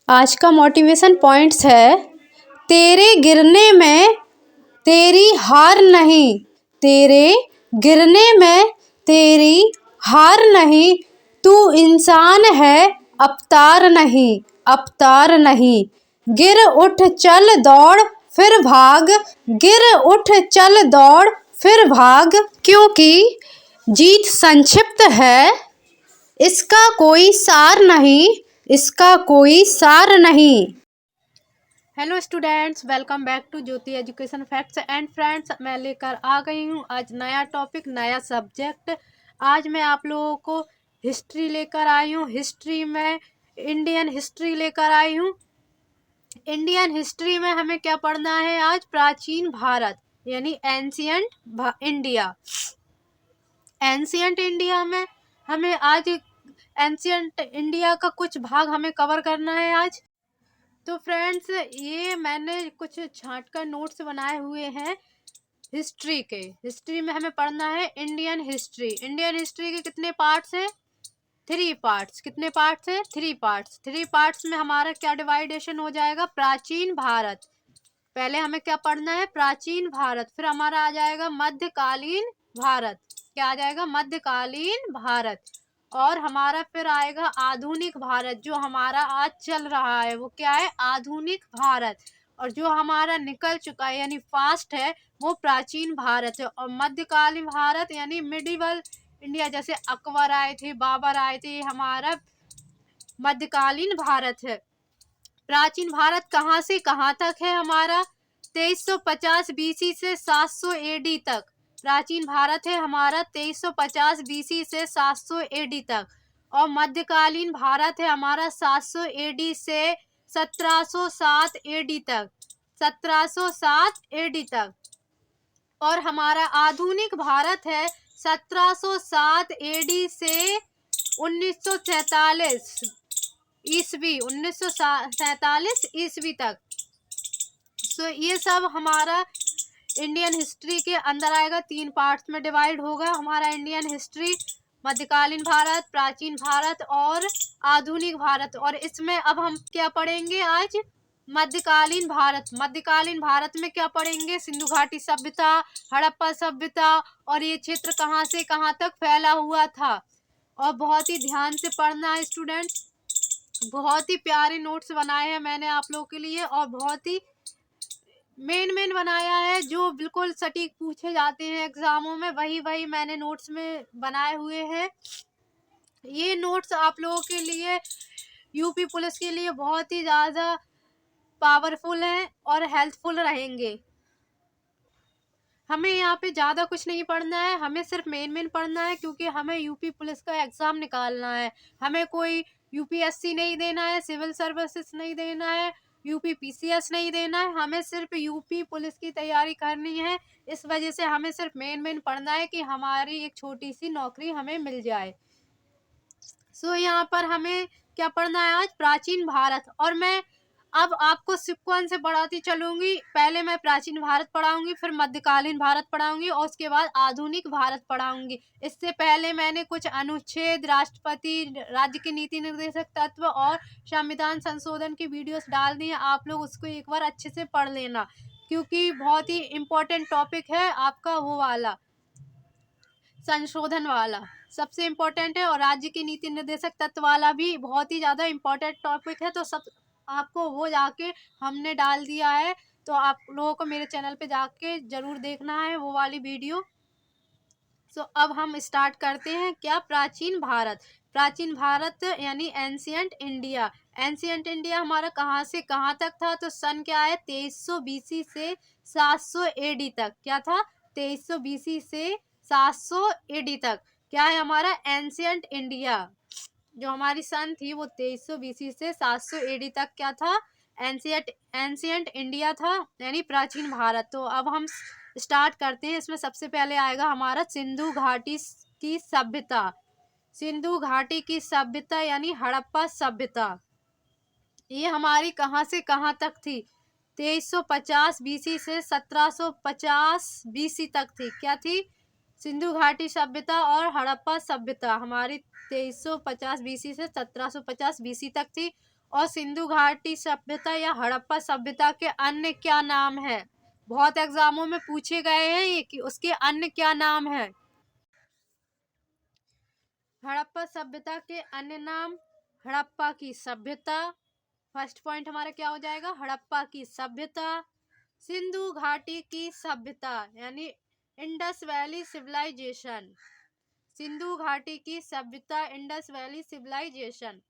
आज का motivation points है, तेरे गिरने में तेरी हार नहीं, तेरे गिरने में तेरी हार नहीं, तू इंसान है अवतार नहीं, अवतार नहीं। गिर उठ चल दौड़ फिर भाग, गिर उठ चल दौड़ फिर भाग, क्योंकि जीत संक्षिप्त है, इसका कोई सार नहीं, इसका कोई सार नहीं। Hello students, welcome back to Jyoti education facts and friends. मैं लेकर आ गई हूँ आज नया टॉपिक, नया सब्जेक्ट। आज मैं आप लोगों को हिस्ट्री लेकर आई हूँ। हिस्ट्री में इंडियन हिस्ट्री लेकर आई हूँ। इंडियन हिस्ट्री में हमें क्या पढ़ना है आज? प्राचीन भारत यानी एंशियंट इंडिया। एंशियंट इंडिया में हमें आज एंशियंट इंडिया का कुछ भाग हमें कवर करना है आज। तो फ्रेंड्स, ये मैंने कुछ छांट कर नोट्स बनाए हुए हैं हिस्ट्री के। हिस्ट्री में हमें पढ़ना है इंडियन हिस्ट्री। इंडियन हिस्ट्री के कितने पार्ट्स हैं? 3 पार्ट्स। कितने पार्ट्स हैं? 3 पार्ट्स। 3 पार्ट्स में हमारा क्या डिवाइडेशन हो जाएगा? प्राचीन भारत। पहले हमें क्या पढ़ना है? प्राचीन भारत। फिर हमारा आ जाएगा मध्यकालीन भारत। क्या आ जाएगा? मध्यकालीन भारत। और हमारा फिर आएगा आधुनिक भारत, जो हमारा आज चल रहा है वो क्या है? आधुनिक भारत। और जो हमारा निकल चुका है यानी फास्ट है वो प्राचीन भारत है। और मध्यकालीन भारत यानी मिडिवल इंडिया, जैसे अकबर आए थे, बाबर आए थे, हमारा मध्यकालीन भारत है। प्राचीन भारत कहाँ से कहाँ तक है हमारा? 2350 बीसी से 700 एडी तक प्राचीन भारत है हमारा। 2350 बीसी से 700 एडी तक। और मध्यकालीन भारत है हमारा 700 एडी से 1707 एडी तक। 1707 एडी तक। और हमारा आधुनिक भारत है 1707 एडी से 1947 ईस्वी, 1947 ईस्वी तक। सो ये सब हमारा इंडियन हिस्ट्री के अंदर आएगा। 3 पार्ट्स में डिवाइड होगा हमारा इंडियन हिस्ट्री, मध्यकालीन भारत, प्राचीन भारत और आधुनिक भारत। और इसमें अब हम क्या पढ़ेंगे आज? मध्यकालीन भारत। मध्यकालीन भारत में क्या पढ़ेंगे? सिंधु घाटी सभ्यता, हड़प्पा सभ्यता, और ये क्षेत्र कहाँ से कहाँ तक फैला हुआ था। और बहुत ही ध्यान से पढ़ना है स्टूडेंट्स। बहुत ही प्यारे नोट्स बनाए हैं मैंने आप लोगों के लिए, और बहुत ही मेन बनाया है, जो बिल्कुल सटीक पूछे जाते हैं एग्जामों में, वही मैंने नोट्स में बनाए हुए हैं। ये नोट्स आप लोगों के लिए, यूपी पुलिस के लिए बहुत ही ज़्यादा पावरफुल हैं और हेल्पफुल रहेंगे। हमें यहाँ पे ज़्यादा कुछ नहीं पढ़ना है, हमें सिर्फ मेन पढ़ना है, क्योंकि हमें यूपी पुलिस का एग्ज़ाम निकालना है। हमें कोई यूपीएससी नहीं देना है, सिविल सर्विसेज नहीं देना है, यूपी पीसीएस नहीं देना है, हमें सिर्फ यूपी पुलिस की तैयारी करनी है। इस वजह से हमें सिर्फ मेन पढ़ना है कि हमारी एक छोटी सी नौकरी हमें मिल जाए। सो यहाँ पर हमें क्या पढ़ना है आज? प्राचीन भारत। और मैं अब आपको सीक्वेंस से पढ़ाती चलूंगी। पहले मैं प्राचीन भारत पढ़ाऊंगी, फिर मध्यकालीन भारत पढ़ाऊंगी, और उसके बाद आधुनिक भारत पढ़ाऊंगी। इससे पहले मैंने कुछ अनुच्छेद, राष्ट्रपति, राज्य के नीति निर्देशक तत्व और संविधान संशोधन की वीडियोस डाल दी हैं। आप लोग उसको एक बार अच्छे से पढ़ लेना, क्योंकि बहुत ही इम्पोर्टेंट टॉपिक है आपका वो वाला, संशोधन वाला सबसे इम्पोर्टेंट है। और राज्य के नीति निर्देशक तत्व वाला भी बहुत ही ज़्यादा इम्पोर्टेंट टॉपिक है। तो सब आपको वो जाके हमने डाल दिया है, तो आप लोगों को मेरे चैनल पे जाके ज़रूर देखना है वो वाली वीडियो। सो अब हम स्टार्ट करते हैं। क्या? प्राचीन भारत। प्राचीन भारत यानी एंशियंट इंडिया। एंशियंट इंडिया हमारा कहाँ से कहाँ तक था? तो सन क्या है? 2300 बीसी से 700 एडी तक। क्या था? 2300 बीसी से 700 एडी तक क्या है हमारा? Ancient India. जो हमारी सन थी वो 2300 बीसी से 700 एडी तक क्या था? एंशियंट इंडिया था, यानी प्राचीन भारत। तो अब हम स्टार्ट करते हैं। इसमें सबसे पहले आएगा हमारा सिंधु घाटी की सभ्यता। सिंधु घाटी की सभ्यता यानी हड़प्पा सभ्यता। ये हमारी कहाँ से कहाँ तक थी? 2350 बीसी से 1750 बीसी तक थी। क्या थी? सिंधु घाटी सभ्यता और हड़प्पा सभ्यता हमारी 2350 बीसी से 1750 बीसी तक थी। और सिंधु घाटी सभ्यता या हड़प्पा सभ्यता के अन्य क्या नाम है? बहुत एग्जामों में पूछे गए हैं ये कि उसके अन्य क्या नाम है। हड़प्पा सभ्यता के अन्य नाम, हड़प्पा की सभ्यता, फर्स्ट पॉइंट हमारा क्या हो जाएगा, हड़प्पा की सभ्यता। सिंधु घाटी की सभ्यता यानी इंडस वैली सिविलाइजेशन, सिंधु घाटी की सभ्यता, इंडस वैली सिविलाइजेशन।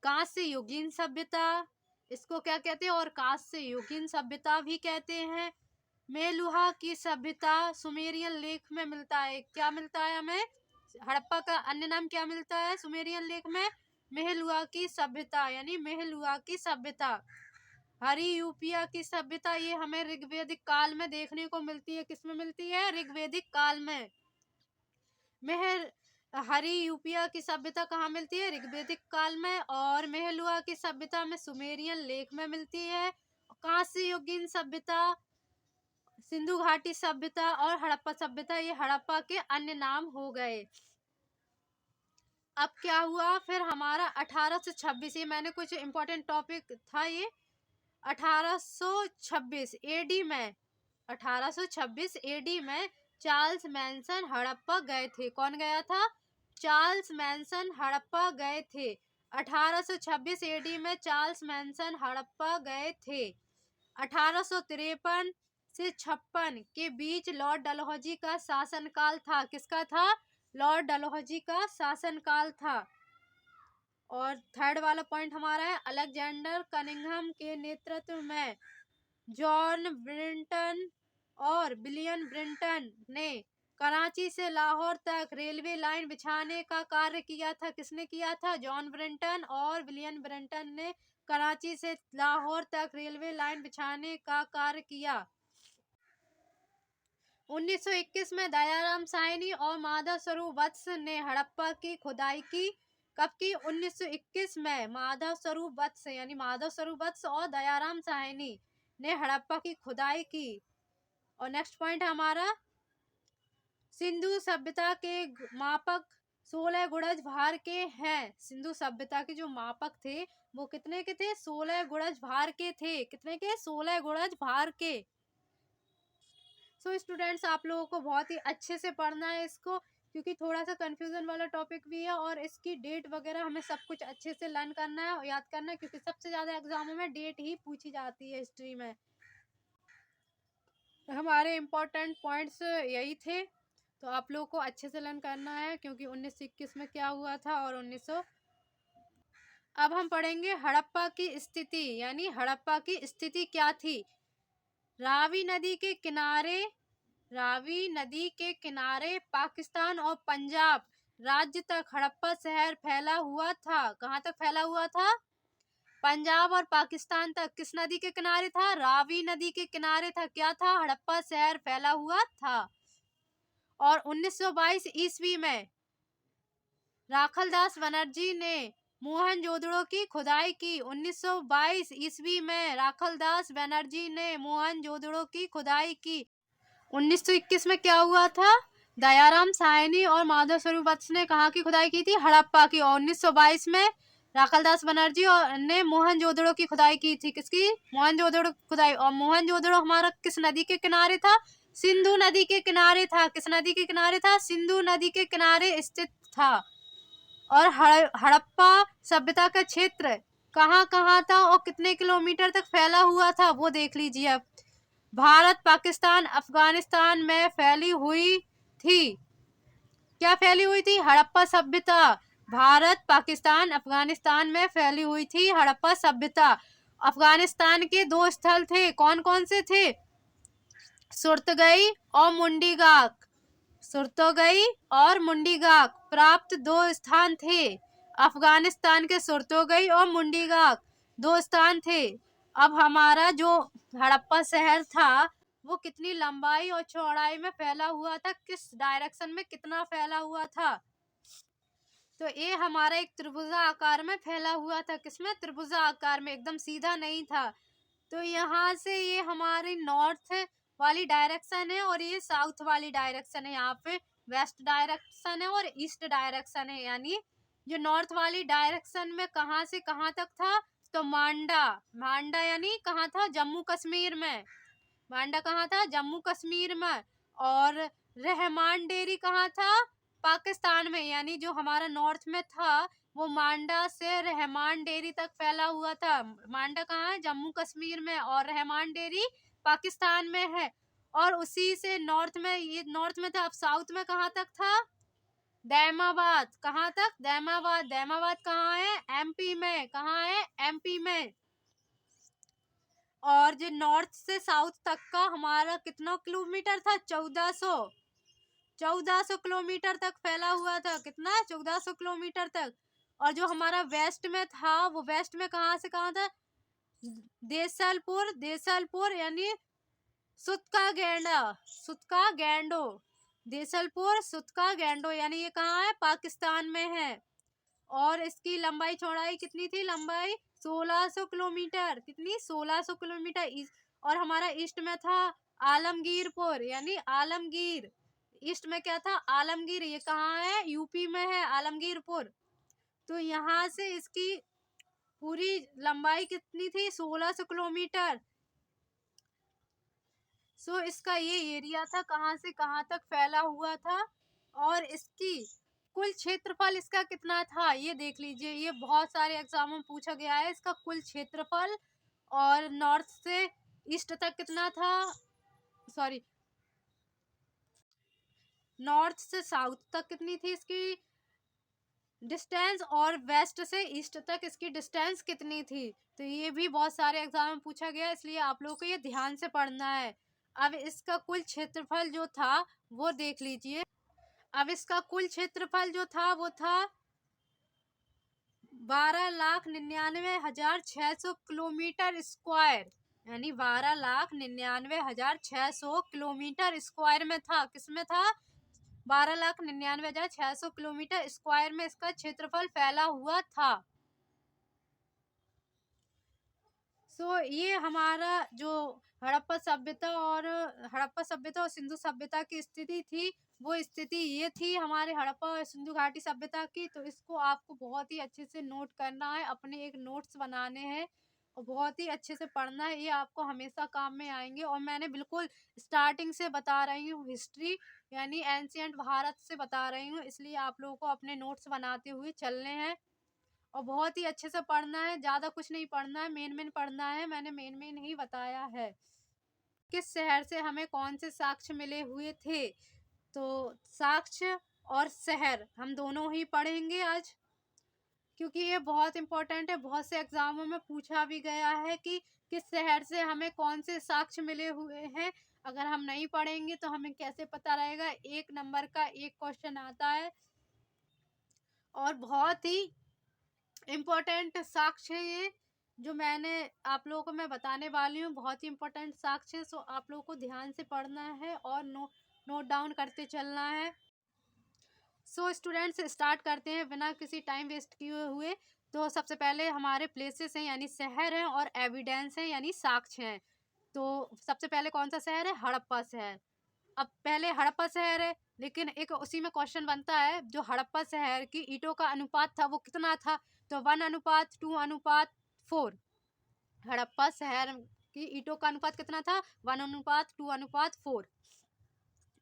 कांस्य युगीन सभ्यता, इसको क्या कहते हैं, और कांस्य युगीन सभ्यता भी कहते हैं। मेलुहा की सभ्यता सुमेरियन लेख में मिलता है, क्या मिलता है हमें, हड़प्पा का अन्य नाम क्या मिलता है सुमेरियन लेख में, मेहलुआ की सभ्यता यानी मेहलुआ की सभ्यता। हरियूपिया की सभ्यता, ये हमें ऋग्वेदिक काल में देखने को मिलती है, किसमें मिलती है, ऋग्वेदिक काल में। हरियूपिया की सभ्यता कहाँ मिलती है, ऋग्वेदिक काल में। और मेहलुआ की सभ्यता में सुमेरियन लेख में मिलती है। कांस्य युगीन सभ्यता, सिंधु घाटी सभ्यता और हड़प्पा सभ्यता, ये हड़प्पा के अन्य नाम हो गए। अब क्या हुआ फिर हमारा 1826, ये मैंने कुछ इंपॉर्टेंट टॉपिक था ये। 1826 एडी में, 1826 एडी में चार्ल्स मैनसन हड़प्पा गए थे। कौन गया था, चार्ल्स मैनसन हड़प्पा गए थे। 1826 एडी में चार्ल्स मैनसन हड़प्पा गए थे। 1853 से 56 के बीच लॉर्ड डलहौजी का शासनकाल था। किसका था, लॉर्ड डलहौजी का शासनकाल था। और थर्ड वाला पॉइंट हमारा है, अलेक्जेंडर कनिंघम के नेतृत्व में जॉन ब्रिंटन और विलियम ब्रिंटन ने कराची से लाहौर तक रेलवे लाइन बिछाने का कार्य किया था। किसने किया था, जॉन ब्रिंटन और विलियम ब्रिंटन ने कराची से लाहौर तक रेलवे लाइन बिछाने का कार्य किया। 1921 में दयाराम साहनी और माधव स्वरूप वत्स ने हड़प्पा की खुदाई की। कब की, 1921 में माधव स्वरूप वत्स यानी माधव स्वरूप वत्स और दयाराम साहनी ने हड़प्पा की खुदाई की। और नेक्स्ट पॉइंट हमारा, सिंधु सभ्यता के मापक 16 गुणज भार के हैं। सिंधु सभ्यता के जो मापक थे वो कितने के थे, 16 गुणज भार के थे। कितने के, 16 गुणज भार के। सो स्टूडेंट्स, आप लोगों को बहुत ही अच्छे से पढ़ना है इसको, क्योंकि थोड़ा सा कंफ्यूजन वाला टॉपिक भी है और इसकी डेट वगैरह हमें सब कुछ अच्छे से लर्न करना है और याद करना है, क्योंकि सबसे ज़्यादा एग्जामों में डेट ही पूछी जाती है हिस्ट्री में। हमारे इम्पोर्टेंट पॉइंट्स यही थे, तो आप लोगों को अच्छे से लर्न करना है, क्योंकि 1921 में क्या हुआ था और 1900। अब हम पढ़ेंगे हड़प्पा की स्थिति, यानी हड़प्पा की स्थिति क्या थी। रावी नदी के किनारे पाकिस्तान और पंजाब राज्य तक हड़प्पा शहर फैला हुआ था। कहाँ तक फैला हुआ था, पंजाब और पाकिस्तान तक। किस नदी के किनारे था, रावी नदी के किनारे था। क्या था, हड़प्पा शहर फैला हुआ था। और 1922 ईस्वी में राखलदास बनर्जी ने मोहनजोदड़ो की खुदाई की। 1922 ईस्वी में राखलदास बनर्जी ने मोहनजोदड़ो की खुदाई की। 1921 में क्या हुआ था, दयाराम साहनी और माधव स्वरूप वत्स ने कहाँ की खुदाई की थी, हड़प्पा की। और 1922 में राखलदास बनर्जी ने मोहनजोदड़ो की खुदाई की थी। किसकी, मोहनजोदड़ो खुदाई। और मोहनजोदड़ो हमारा किस नदी के किनारे था, सिंधु नदी के किनारे था। किस नदी के किनारे था, सिंधु नदी के किनारे स्थित था। और हड़प्पा सभ्यता का क्षेत्र कहाँ कहाँ था और कितने किलोमीटर तक फैला हुआ था, वो देख लीजिए। अब भारत, पाकिस्तान, अफगानिस्तान में फैली हुई थी। क्या फैली हुई थी, हड़प्पा सभ्यता। भारत, पाकिस्तान, अफगानिस्तान में फैली हुई थी हड़प्पा सभ्यता। अफगानिस्तान के 2 स्थल थे, कौन कौन से थे, सुरतगई और मुंडीगाक। सुरतोगई और मुंडीगाक प्राप्त 2 स्थान थे। अफगानिस्तान के सुरतोगई और मुंडीगाक 2 स्थान थे। अब हमारा जो हड़प्पा शहर था वो कितनी लंबाई और चौड़ाई में फैला हुआ था, किस डायरेक्शन में कितना फैला हुआ था, तो ये हमारा एक त्रिभुजा आकार में फैला हुआ था। किसमें, त्रिभुजा आकार में, एकदम सीधा नहीं था। तो यहाँ से ये हमारी नॉर्थ वाली डायरेक्शन है और ये साउथ वाली डायरेक्शन है। यहाँ पे वेस्ट डायरेक्शन है और ईस्ट डायरेक्शन है। यानी जो नॉर्थ वाली डायरेक्शन में कहाँ से कहाँ तक था, तो मांडा, मांडा यानी कहाँ था? जम्मू कश्मीर में। मांडा कहाँ था? जम्मू कश्मीर में। और रहमान डेयरी कहाँ था? पाकिस्तान में। यानी जो हमारा नॉर्थ में था वो मांडा से रहमान डेयरी तक फैला हुआ था। मांडा कहाँ है? जम्मू कश्मीर में। और रहमान डेयरी पाकिस्तान में है। और उसी से नॉर्थ में, ये नॉर्थ में था, अब साउथ में कहाँ तक था? दैमाबाद। कहाँ तक? दैमाबाद। दैमाबाद कहाँ है? एमपी में। कहाँ है? एमपी में। और जो नॉर्थ से साउथ तक का हमारा कितना किलोमीटर था? 1400 किलोमीटर तक फैला हुआ था। कितना? 1400 किलोमीटर तक। और जो हमारा वेस्ट में था वो वेस्ट में कहाँ से कहाँ था? देसलपुर। देसलपुर यानी सुतका गेंडा, सुतका गेंडो। देसलपुर सुतका गेंडो यानी ये कहाँ है? पाकिस्तान में है। और इसकी लंबाई चौड़ाई कितनी थी? लंबाई 1600 किलोमीटर। कितनी? 1600 किलोमीटर। और हमारा ईस्ट में था आलमगीरपुर, यानी आलमगीर। ईस्ट में क्या था? आलमगीर। ये कहाँ है? यूपी में है आलमगीरपुर। तो यहाँ से इसकी पूरी लंबाई कितनी थी? 1600 किलोमीटर। सो इसका ये एरिया था, कहाँ से कहाँ तक फैला हुआ था। और इसकी कुल क्षेत्रफल इसका कितना था ये देख लीजिए। ये बहुत सारे एग्जामों में पूछा गया है इसका कुल क्षेत्रफल। और नॉर्थ से ईस्ट तक कितना था? सॉरी, नॉर्थ से साउथ तक कितनी थी इसकी डिस्टेंस, और वेस्ट से ईस्ट तक इसकी डिस्टेंस कितनी थी। तो ये भी बहुत सारे एग्जाम में पूछा गया, इसलिए आप लोगों को ये ध्यान से पढ़ना है। अब इसका कुल क्षेत्रफल जो था वो देख लीजिए। अब इसका कुल क्षेत्रफल जो था वो था 12,99,600 किलोमीटर स्क्वायर। यानी 12,99,600 किलोमीटर स्क्वायर में था। किसमें था? 12,99,600 किलोमीटर स्क्वायर में इसका क्षेत्रफल फैला हुआ था। ये हमारा जो हड़प्पा सभ्यता और सिंधु सभ्यता की स्थिति थी, वो स्थिति ये थी हमारे हड़प्पा और सिंधु घाटी सभ्यता की। तो इसको आपको बहुत ही अच्छे से नोट करना है, अपने एक नोट्स बनाने हैं और बहुत ही अच्छे से पढ़ना है। ये आपको हमेशा काम में आएंगे। और मैंने बिल्कुल स्टार्टिंग से बता रही हूँ हिस्ट्री, यानी एंशिएंट भारत से बता रही हूँ, इसलिए आप लोगों को अपने नोट्स बनाते हुए चलने हैं और बहुत ही अच्छे से पढ़ना है। ज़्यादा कुछ नहीं पढ़ना है, मेन मेन पढ़ना है। मैंने मेन मेन ही बताया है। किस शहर से हमें कौन से साक्ष्य मिले हुए थे? तो साक्ष्य और शहर हम दोनों ही पढ़ेंगे आज, क्योंकि ये बहुत इंपॉर्टेंट है। बहुत से एग्जामों में पूछा भी गया है कि किस शहर से हमें कौन से साक्ष्य मिले हुए हैं। अगर हम नहीं पढ़ेंगे तो हमें कैसे पता रहेगा? 1 नंबर का एक क्वेश्चन आता है और बहुत ही इम्पोर्टेंट साक्ष्य है ये जो मैंने आप लोगों को मैं बताने वाली हूँ। बहुत ही इम्पोर्टेंट साक्ष्य है। सो आप लोगों को ध्यान से पढ़ना है और नोट डाउन करते चलना है। सो स्टूडेंट्स स्टार्ट करते हैं बिना किसी टाइम वेस्ट किए हुए। तो सबसे पहले हमारे प्लेसेस हैं यानी शहर हैं, और एविडेंस हैं यानी साक्ष्य हैं। तो सबसे पहले कौन सा शहर है? हड़प्पा शहर। अब पहले हड़प्पा शहर है, लेकिन एक उसी में क्वेश्चन बनता है जो हड़प्पा शहर की ईंटों का अनुपात था वो कितना था? तो 1:2:4। हड़प्पा शहर की ईंटों का अनुपात कितना था? 1:2:4।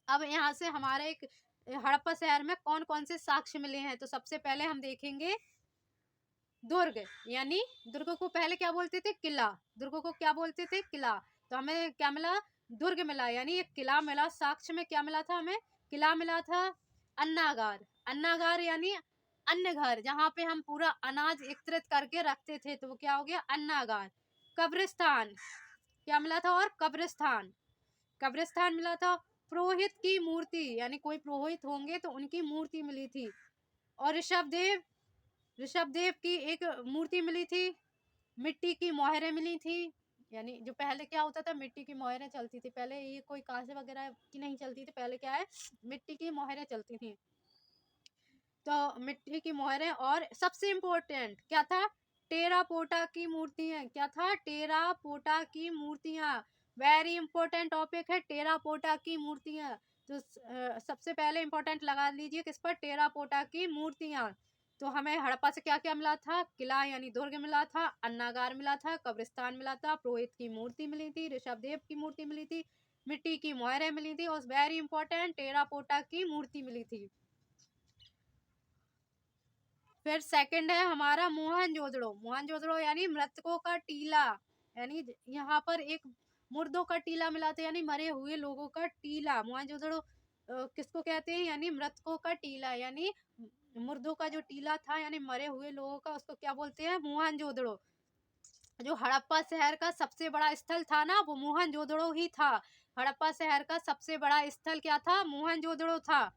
अब यहाँ से हमारे एक हड़प्पा शहर में कौन कौन से साक्ष्य मिले हैं। तो सबसे पहले हम देखेंगे दुर्ग, यानी दुर्ग को पहले क्या बोलते थे? किला। दुर्ग को क्या बोलते थे? किला। तो हमें क्या मिला? दुर्ग मिला, यानी एक किला मिला। साक्ष्य में क्या मिला था हमें? किला मिला था। अन्नागार, अन्नागार यानी अन्न घर, जहाँ पे हम पूरा अनाज एकत्रित करके रखते थे, तो वो क्या हो गया? अन्नागार। कब्रिस्तान क्या मिला था? और कब्रिस्तान, कब्रिस्तान मिला था। पुरोहित की मूर्ति, यानी कोई पुरोहित होंगे तो उनकी मूर्ति मिली थी। और ऋषभदेव, ऋषभदेव की एक मूर्ति मिली थी। मिट्टी की मोहरें मिली थी, यानी जो पहले क्या होता था मिट्टी की मोहरें चलती थी। पहले ये कोई कांसे वगैरह की नहीं चलती थी, पहले क्या है मिट्टी की मोहरें चलती थी। तो मिट्टी की मोहरें, और सबसे इम्पोर्टेंट क्या था? टेराकोटा की मूर्तियां। क्या था? टेराकोटा की मूर्तियां। वेरी इंपॉर्टेंट टॉपिक है टेराकोटा की मूर्तियां। तो सबसे पहले इंपॉर्टेंट लगा लीजिए किस पर? टेराकोटा की मूर्तियां। तो हमें हड़प्पा से क्या क्या मिला था? किला यानी दुर्ग मिला था, अन्नागार मिला था, कब्रिस्तान मिला था, पुरोहित की मूर्ति मिली थी, ऋषभदेव की मूर्ति मिली थी, मिट्टी की मोहरें मिली थी और वेरी इंपॉर्टेंट टेराकोटा की मूर्ति मिली थी। फिर सेकंड है हमारा मोहनजोदड़ो। मोहनजोदड़ो यानी मृतकों का टीला, यानी यहाँ पर एक मुर्दों का टीला मिला था, यानी मरे हुए लोगों का टीला। मोहनजोदड़ो किसको कहते हैं? यानी मृतकों का टीला, यानी मुर्दों का जो टीला था, यानी मरे हुए लोगों का, उसको क्या बोलते हैं? मोहनजोदड़ो। जो हड़प्पा शहर का सबसे बड़ा स्थल था ना, वो मोहनजोदड़ो ही था। हड़प्पा शहर का सबसे बड़ा स्थल क्या था? मोहनजोदड़ो था।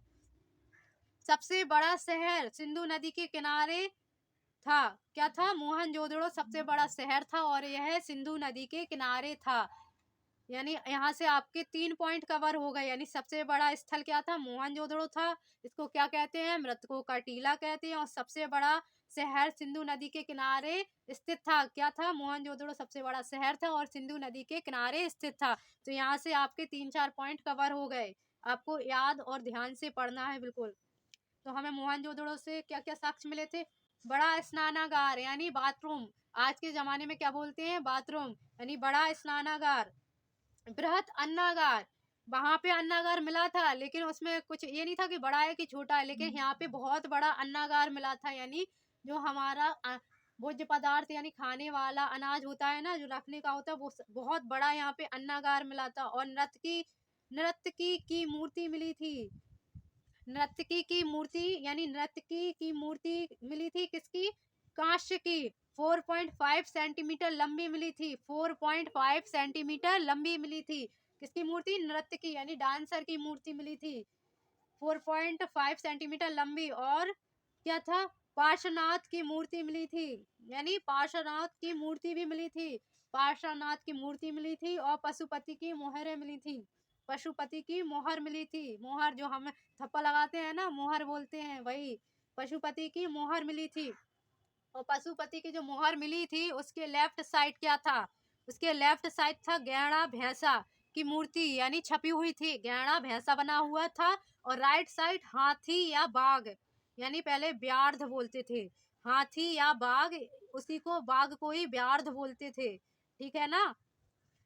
सबसे बड़ा शहर सिंधु नदी के किनारे था। क्या था? मोहनजोदड़ो सबसे बड़ा शहर था और यह सिंधु नदी के किनारे था। यानी यहाँ से आपके 3 पॉइंट कवर हो गए। यानी सबसे बड़ा स्थल क्या था? मोहनजोदड़ो था। इसको क्या कहते हैं? मृतकों का टीला कहते हैं। और सबसे बड़ा शहर सिंधु नदी के किनारे स्थित था। क्या था? मोहनजोदड़ो सबसे बड़ा शहर था और सिंधु नदी के किनारे स्थित था। तो यहाँ से आपके 3-4 पॉइंट कवर हो गए। आपको याद और ध्यान से पढ़ना है बिल्कुल। तो हमें मोहनजोदड़ो से क्या क्या साक्ष्य मिले थे? बड़ा स्नानागार यानी बाथरूम। आज के जमाने में क्या बोलते हैं? बाथरूम, यानी बड़ा स्नानागार। बृहत अन्नागार, वहां पे अन्नागार मिला था, लेकिन उसमें कुछ ये नहीं था कि बड़ा है कि छोटा है, लेकिन यहाँ पे बहुत बड़ा अन्नागार मिला था। यानी जो हमारा भोज्य पदार्थ यानी खाने वाला अनाज होता है ना, जो रखने का होता है, वो बहुत बड़ा यहाँ पे अन्नागार मिला था। और नर्तकी की मूर्ति मिली थी। नर्तकी की मूर्ति यानी नर्तकी की मूर्ति मिली थी किसकी? कांस्य की। 4.5 सेंटीमीटर लंबी मिली थी। 4.5 सेंटीमीटर लंबी मिली थी। किसकी मूर्ति? नर्तकी यानी डांसर की मूर्ति मिली थी। 4.5 सेंटीमीटर लंबी। और क्या था? पार्श्वनाथ की मूर्ति मिली थी, यानी पार्श्वनाथ की मूर्ति भी मिली थी। पार्श्वनाथ की मूर्ति मिली थी और पशुपति की मोहरें मिली थी। पशुपति की मोहर मिली थी। मोहर जो हम थप्पा लगाते हैं ना, मोहर बोलते हैं, वही पशुपति की मोहर मिली थी। और पशुपति की जो मोहर मिली थी उसके लेफ्ट साइड क्या था? उसके लेफ्ट साइड था गैड़ा भैंसा की मूर्ति, यानी छपी हुई थी। गैड़ा भैंसा बना हुआ था। और राइट साइड हाथी या बाघ, यानी पहले व्यार्ध बोलते थे। हाथी या बाघ, उसी को बाघ को ही व्यार्ध बोलते थे। ठीक है ना?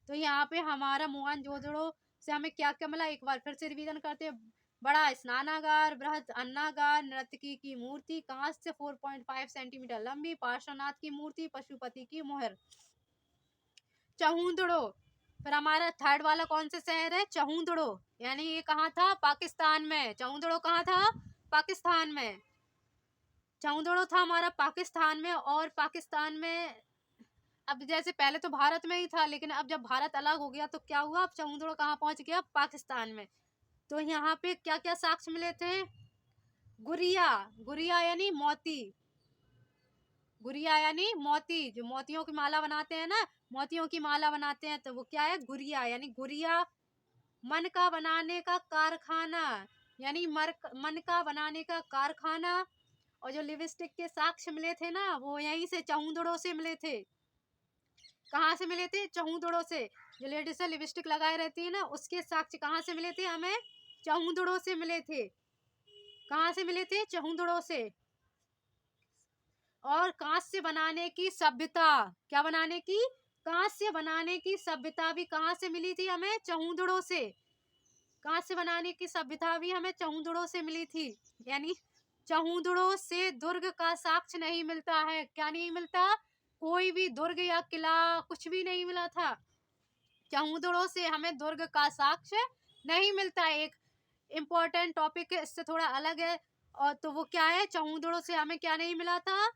तो यहाँ पे हमारा मोहनजोदड़ो से हमें क्या क्या मिला? एक बार फिर से रिवीजन करते हैं। बड़ा स्नानागार, बृहत अन्नागार, नर्तकी की मूर्ति, कांस्य 4.5 सेंटीमीटर लंबी, पार्श्वनाथ की मूर्ति, पशुपति की मोहर। चहुंदड़ो, फिर हमारा थर्ड वाला कौन से शहर है? चहुंदड़ो, यानी ये कहाँ था? पाकिस्तान में। चहुंदड़ो कहाँ था? पाकिस्तान में। चहुंदड़ो था हमारा पाकिस्तान में। और पाकिस्तान में अब जैसे पहले तो भारत में ही था, लेकिन अब जब भारत अलग हो गया तो क्या हुआ? अब चहुंदड़ो कहाँ पहुंच गया? पाकिस्तान में। तो यहाँ पे क्या क्या साक्ष्य मिले थे? गुड़िया, गुड़िया यानी मोती। गुड़िया यानी मोती, जो मोतियों की माला बनाते हैं ना, मोतियों की माला बनाते हैं, तो वो क्या है? गुड़िया। यानी गुड़िया मन का बनाने का कारखाना, यानी मन का बनाने का कारखाना। और जो लिपस्टिक के साक्ष्य मिले थे ना, वो यहीं से चहुंदड़ो से मिले थे। कहाँ से मिले थे? चहुंदड़ो से। जो लेडीज लिपस्टिक लगाए रहती है ना, उसके साक्ष्य कहाँ से मिले थे? हमें चहुंदड़ो से मिले थे। कहाँ से मिले थे? चहुंदड़ो से। और कांस्य बनाने की सभ्यता, क्या बनाने की? कांस्य बनाने की सभ्यता भी कहाँ से मिली थी हमें? चहुंदड़ो से। कांस्य बनाने की सभ्यता भी हमें चहुंदड़ो से मिली थी। यानी चहुंदड़ो से दुर्ग का साक्ष्य नहीं मिलता है। क्या नहीं मिलता? कोई भी दुर्ग या किला कुछ भी नहीं मिला था। चहुंदड़ो से हमें दुर्ग का साक्ष्य नहीं मिलता। एक इम्पोर्टेंट टॉपिक है, इससे थोड़ा अलग है। और तो वो क्या है? चहुंदड़ो से हमें क्या नहीं मिला था?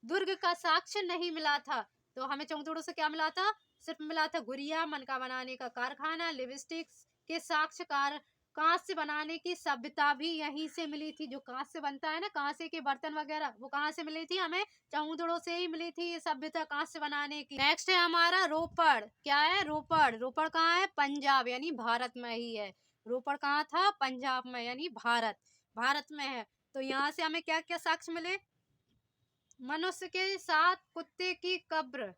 दुर्ग का साक्ष्य नहीं मिला था। तो हमें चहुंदड़ो से क्या मिला था? सिर्फ मिला था गुड़िया, मन का बनाने का कारखाना, लिपस्टिक्स के साक्ष्यकार, कांस्य बनाने की सभ्यता भी यहीं से मिली थी। जो कांस्य बनता है ना, कांसे के बर्तन वगैरह, वो कहाँ से मिली थी? हमें चहुंदड़ो से ही मिली थी ये सभ्यता कांस्य बनाने की। नेक्स्ट है हमारा रोपड़। क्या है? रोपड़। रोपड़ कहाँ है? पंजाब, यानी भारत में ही है। रोपड़ कहाँ था? पंजाब में, यानी भारत में है। तो यहाँ से हमें क्या क्या साक्ष्य मिले? मनुष्य के साथ कुत्ते की कब्र,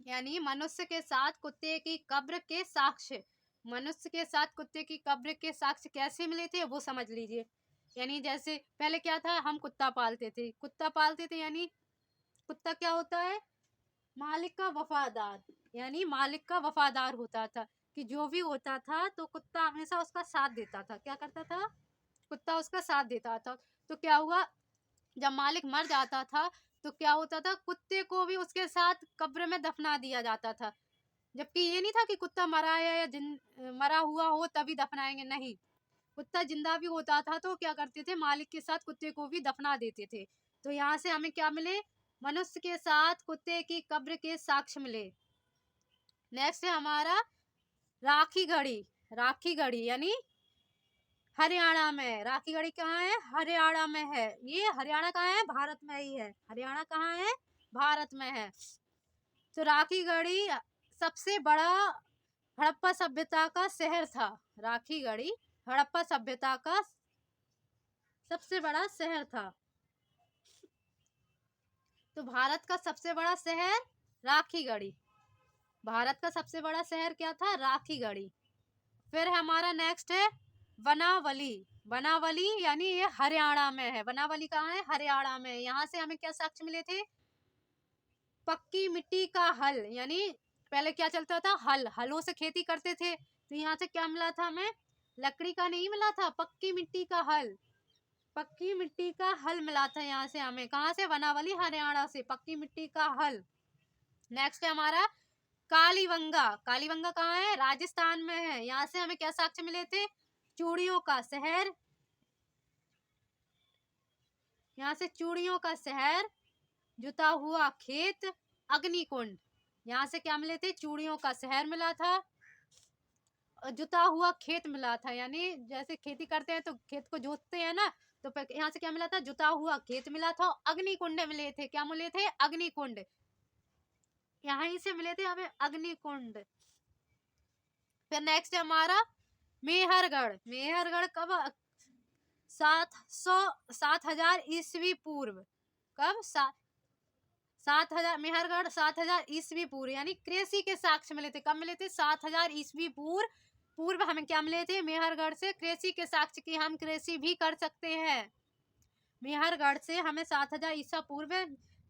यानी मनुष्य के साथ कुत्ते की कब्र के साक्ष्य। मनुष्य के साथ कुत्ते की कब्र के साक्ष्य कैसे मिले थे वो समझ लीजिए। यानी जैसे पहले क्या था, हम कुत्ता पालते थे, यानी कुत्ता क्या होता है, मालिक का वफादार, यानी मालिक का वफादार होता था कि जो भी होता था तो कुत्ता हमेशा उसका साथ देता था। क्या करता था, कुत्ता उसका साथ देता था। तो क्या हुआ, जब मालिक मर जाता था तो क्या होता था, कुत्ते को भी उसके साथ कब्र में दफना दिया जाता था। जबकि ये नहीं था कि कुत्ता मरा है या मरा हुआ हो तभी दफनाएंगे, नहीं, कुत्ता जिंदा भी होता था तो क्या करते थे, मालिक के साथ कुत्ते को भी दफना देते थे। तो यहाँ से हमें क्या मिले, मनुष्य के साथ कुत्ते की कब्र के साक्ष्य मिले। नेक्स्ट है हमारा राखी गढ़ी। राखी गढ़ी यानी हरियाणा में। राखी गढ़ी कहाँ है, हरियाणा में है। ये हरियाणा कहाँ है, भारत में ही है। हरियाणा कहाँ है, भारत में है। तो राखी गढ़ी सबसे बड़ा हड़प्पा सभ्यता का शहर था। राखी गढ़ी हड़प्पा सभ्यता का सबसे बड़ा शहर था। तो भारत का सबसे बड़ा शहर राखीगढ़ी। भारत का सबसे बड़ा शहर क्या था, राखीगढ़ी। फिर हमारा नेक्स्ट है बनावली। बनावली यानी ये हरियाणा में है। बनावली कहाँ है, हरियाणा में। यहाँ से हमें क्या साक्ष्य मिले थे, पक्की मिट्टी का हल, यानी पहले क्या चलता था, हलों से खेती करते थे। तो यहाँ से क्या मिला था हमें, लकड़ी का नहीं मिला था, पक्की मिट्टी का हल। पक्की मिट्टी का हल मिला था यहाँ से हमें। कहाँ से, बनावली हरियाणा से, पक्की मिट्टी का हल। नेक्स्ट है हमारा कालीबंगा। कालीबंगा कहाँ है, राजस्थान में है। यहाँ से हमें क्या साक्ष्य मिले थे, चूड़ियों का शहर। यहाँ से चूड़ियों का शहर, जुता हुआ खेत, अग्निकुंड। यहाँ से क्या मिले थे, चूड़ियों का शहर मिला था, जुता हुआ खेत मिला था, यानी जैसे खेती करते हैं तो खेत को जोतते हैं ना, तो यहाँ से क्या मिला था, जुता हुआ खेत मिला था। अग्निकुंड मिले थे, क्या मिले थे, अग्निकुंड। यहीं से मिले थे हमें अग्निकुंड। फिर नेक्स्ट है हमारा मेहरगढ़। मेहरगढ़ कब, 7,000 ईस्वी पूर्व। कब, 7,000, मेहरगढ़ 7,000 ईस्वी पूर्व, यानी कृषि के साक्ष्य मिले थे। कब मिले थे, 7,000 ईस्वी पूर्व हमें क्या मिले थे, मेहरगढ़ से कृषि के साक्ष्य की हम कृषि भी कर सकते हैं। मेहरगढ़ से हमें 7,000 ईसा पूर्व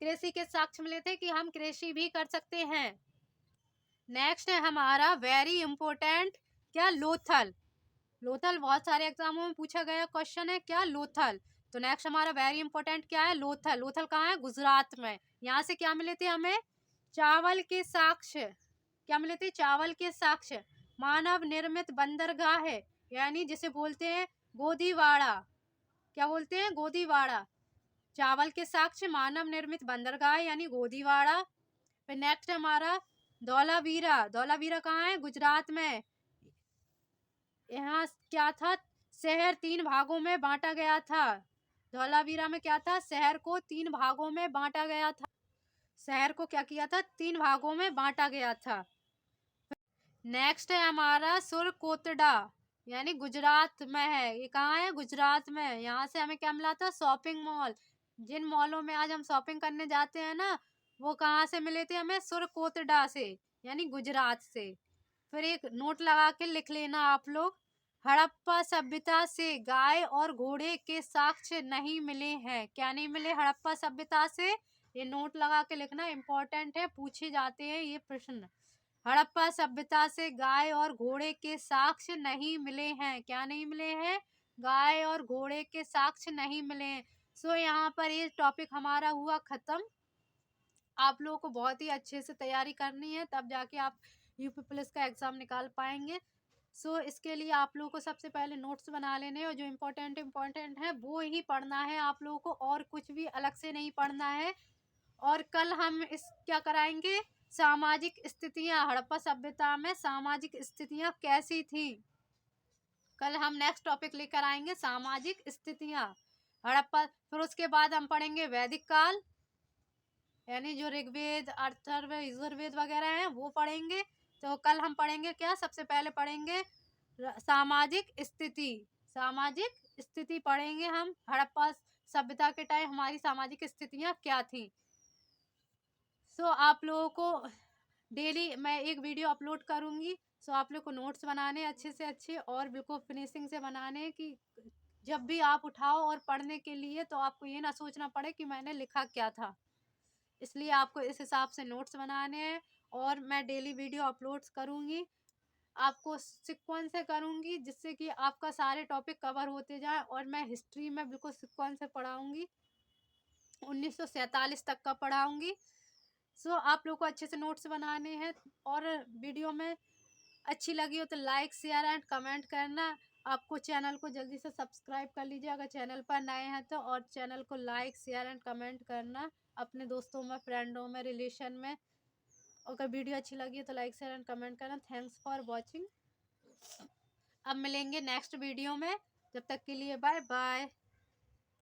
कृषि के साक्ष्य मिले थे कि हम कृषि भी कर सकते हैं। नेक्स्ट है हमारा वेरी इंपोर्टेंट, क्या, लोथल। लोथल बहुत सारे एग्जामों में पूछा गया क्वेश्चन है, क्या, लोथल। तो नेक्स्ट हमारा वेरी इंपोर्टेंट क्या है, लोथल। लोथल कहाँ है, गुजरात में। यहाँ से क्या मिले थे हमें, चावल के साक्ष्य। क्या मिले थे, चावल के साक्ष्य। मानव निर्मित बंदरगाह है, यानी जिसे बोलते हैं गोदीवाड़ा। क्या बोलते हैं, गोदीवाड़ा। चावल के साक्ष्य, मानव निर्मित बंदरगाह यानी गोदीवाड़ा। फिर नेक्स्ट हमारा धौलावीरा। धौलावीरा कहाँ है, गुजरात में। यहाँ क्या था, शहर 3 भागों में बांटा गया था। धौलावीरा में क्या था, शहर को 3 भागों में बांटा गया था। शहर को क्या किया था, 3 भागों में बांटा गया था। नेक्स्ट है हमारा सुरकोतडा, यानी गुजरात में है। ये कहाँ है, गुजरात में। यहाँ से हमें क्या मिला था, शॉपिंग मॉल। जिन मॉलों में आज हम शॉपिंग करने जाते हैं ना, वो कहाँ से मिले थे हमें, सुरकोतडा से, यानी गुजरात से। फिर एक नोट लगा के लिख लेना आप लोग, हड़प्पा सभ्यता से गाय और घोड़े के साक्ष्य नहीं मिले हैं। क्या नहीं मिले, हड़प्पा सभ्यता से। ये नोट लगा के लिखना, इंपॉर्टेंट है, पूछे जाते हैं ये प्रश्न। हड़प्पा सभ्यता से गाय और घोड़े के साक्ष्य नहीं मिले हैं। क्या नहीं मिले हैं, गाय और घोड़े के साक्ष्य नहीं मिले हैं। सो यहाँ पर ये टॉपिक हमारा हुआ खत्म। आप लोगों को बहुत ही अच्छे से तैयारी करनी है, तब जाके आप यूपी पुलिस का एग्जाम निकाल पाएंगे। सो इसके लिए आप लोगों को सबसे पहले नोट्स बना लेने, और जो इम्पोर्टेंट है वो ही पढ़ना है आप लोगों को, और कुछ भी अलग से नहीं पढ़ना है। और कल हम इस क्या कराएंगे, सामाजिक स्थितियां, हड़प्पा सभ्यता में सामाजिक स्थितियां कैसी थी। कल हम नेक्स्ट टॉपिक लेकर आएंगे, सामाजिक स्थितियां हड़प्पा। फिर उसके बाद हम पढ़ेंगे वैदिक काल, यानी जो ऋग्वेद, अथर्ववेद, यजुर्वेद वगैरह हैं वो पढ़ेंगे। तो कल हम पढ़ेंगे क्या, सबसे पहले पढ़ेंगे सामाजिक स्थिति। सामाजिक स्थिति पढ़ेंगे हम, हड़प्पा सभ्यता के टाइम हमारी सामाजिक स्थितियां क्या थी। सो आप लोगों को डेली मैं एक वीडियो अपलोड करूंगी। सो आप लोग को नोट्स बनाने अच्छे से अच्छे, और बिल्कुल फिनिशिंग से बनाने की जब भी आप उठाओ और पढ़ने के लिए तो आपको ये ना सोचना पड़े कि मैंने लिखा क्या था। इसलिए आपको इस हिसाब से नोट्स बनाने हैं और मैं डेली वीडियो अपलोड्स करूँगी। आपको सीक्वेंस से करूँगी जिससे कि आपका सारे टॉपिक कवर होते जाएँ और मैं हिस्ट्री में बिल्कुल सीक्वेंस से पढ़ाऊँगी। 1947 तक का पढ़ाऊँगी। सो आप लोग को अच्छे से नोट्स बनाने हैं और वीडियो में अच्छी लगी हो तो लाइक शेयर एंड कमेंट करना। आपको चैनल को जल्दी से सब्सक्राइब कर लीजिए अगर चैनल पर नए हैं तो, और चैनल को लाइक शेयर एंड कमेंट करना अपने दोस्तों में, फ्रेंडों में, रिलेशन में। अगर वीडियो अच्छी लगी तो लाइक शेयर एंड कमेंट करना। Thanks for watching. अब मिलेंगे नेक्स्ट वीडियो में, जब तक के लिए बाय बाय।